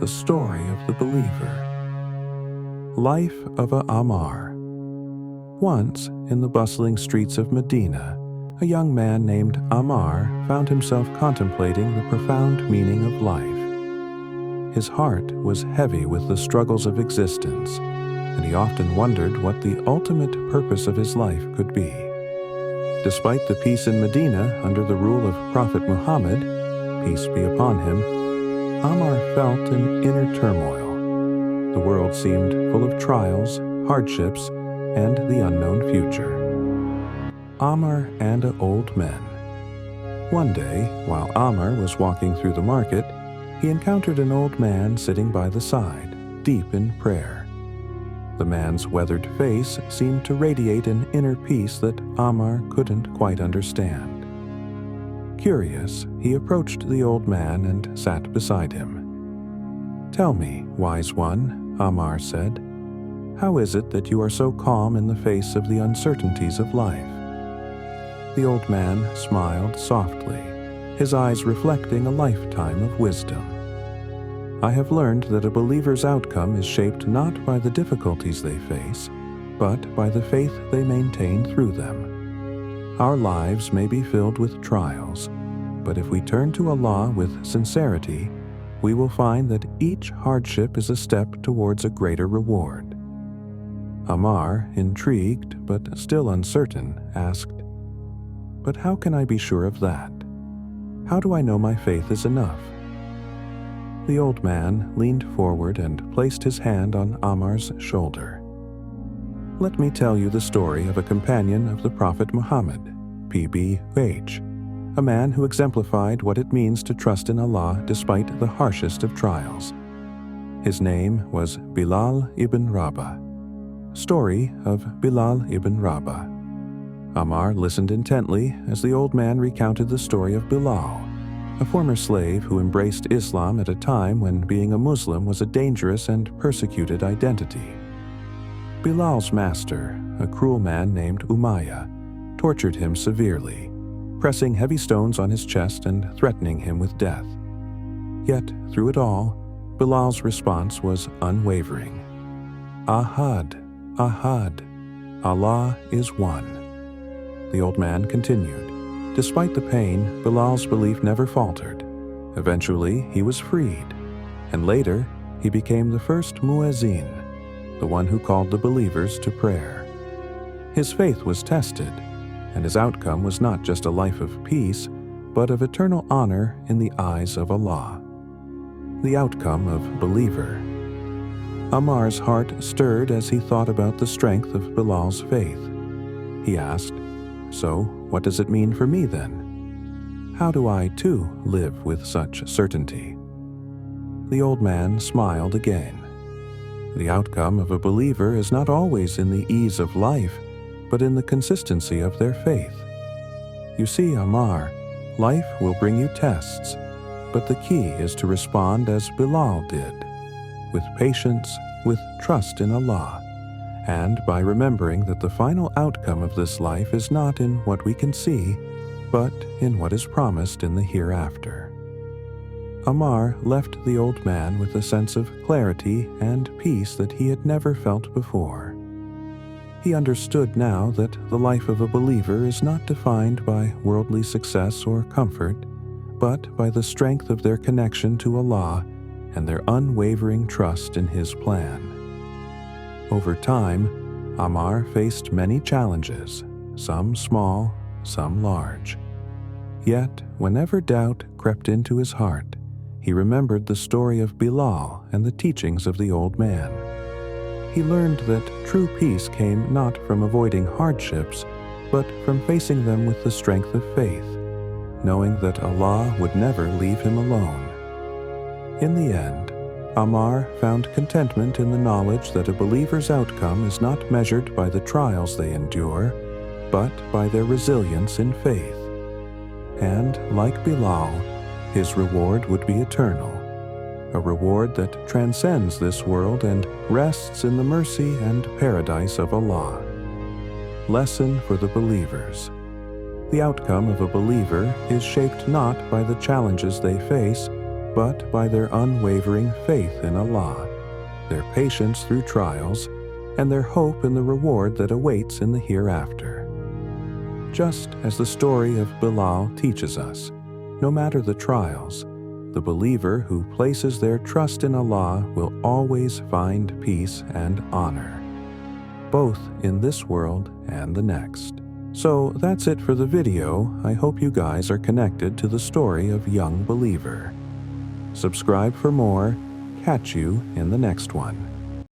the story of the believer. Life of Ammar. Once, in the bustling streets of Medina, a young man named Ammar found himself contemplating the profound meaning of life. His heart was heavy with the struggles of existence, and he often wondered what the ultimate purpose of his life could be. Despite the peace in Medina under the rule of Prophet Muhammad, peace be upon him, Ammar felt an inner turmoil. The world seemed full of trials, hardships, and the unknown future. Ammar and old men. One day, while Ammar was walking through the market, he encountered an old man sitting by the side, deep in prayer. The man's weathered face seemed to radiate an inner peace that Ammar couldn't quite understand. Curious, he approached the old man and sat beside him. "Tell me, wise one," Ammar said, "how is it that you are so calm in the face of the uncertainties of life?" The old man smiled softly, his eyes reflecting a lifetime of wisdom. "I have learned that a believer's outcome is shaped not by the difficulties they face, but by the faith they maintain through them. Our lives may be filled with trials, but if we turn to Allah with sincerity, we will find that each hardship is a step towards a greater reward." Ammar, intrigued but still uncertain, asked, "But how can I be sure of that? How do I know my faith is enough?" The old man leaned forward and placed his hand on Ammar's shoulder. "Let me tell you the story of a companion of the Prophet Muhammad, PBH, a man who exemplified what it means to trust in Allah despite the harshest of trials. His name was Bilal ibn Rabah. Story of Bilal ibn Rabah." Ammar listened intently as the old man recounted the story of Bilal, a former slave who embraced Islam at a time when being a Muslim was a dangerous and persecuted identity. Bilal's master, a cruel man named Umayyah, tortured him severely, pressing heavy stones on his chest and threatening him with death. Yet, through it all, Bilal's response was unwavering. "Ahad, Ahad, Allah is one." The old man continued. Despite the pain, Bilal's belief never faltered. Eventually, he was freed, and later, he became the first muezzin, the one who called the believers to prayer. His faith was tested, and his outcome was not just a life of peace, but of eternal honor in the eyes of Allah. The outcome of believer. Ammar's heart stirred as he thought about the strength of Bilal's faith. He asked, "So, what does it mean for me then? How do I, too, live with such certainty?" The old man smiled again. The outcome of a believer is not always in the ease of life, but in the consistency of their faith. You see, Ammar, life will bring you tests, but the key is to respond as Bilal did, with patience, with trust in Allah, and by remembering that the final outcome of this life is not in what we can see, but in what is promised in the hereafter. Ammar left the old man with a sense of clarity and peace that he had never felt before. He understood now that the life of a believer is not defined by worldly success or comfort, but by the strength of their connection to Allah and their unwavering trust in His plan. Over time, Ammar faced many challenges, some small, some large. Yet, whenever doubt crept into his heart, he remembered the story of Bilal and the teachings of the old man. He learned that true peace came not from avoiding hardships, but from facing them with the strength of faith, knowing that Allah would never leave him alone. In the end, Ammar found contentment in the knowledge that a believer's outcome is not measured by the trials they endure, but by their resilience in faith. And, like Bilal, his reward would be eternal, a reward that transcends this world and rests in the mercy and paradise of Allah. Lesson for the believers. The outcome of a believer is shaped not by the challenges they face, but by their unwavering faith in Allah, their patience through trials, and their hope in the reward that awaits in the hereafter. Just as the story of Bilal teaches us, no matter the trials, the believer who places their trust in Allah will always find peace and honor, both in this world and the next. So that's it for the video. I hope you guys are connected to the story of young believer. Subscribe for more. Catch you in the next one.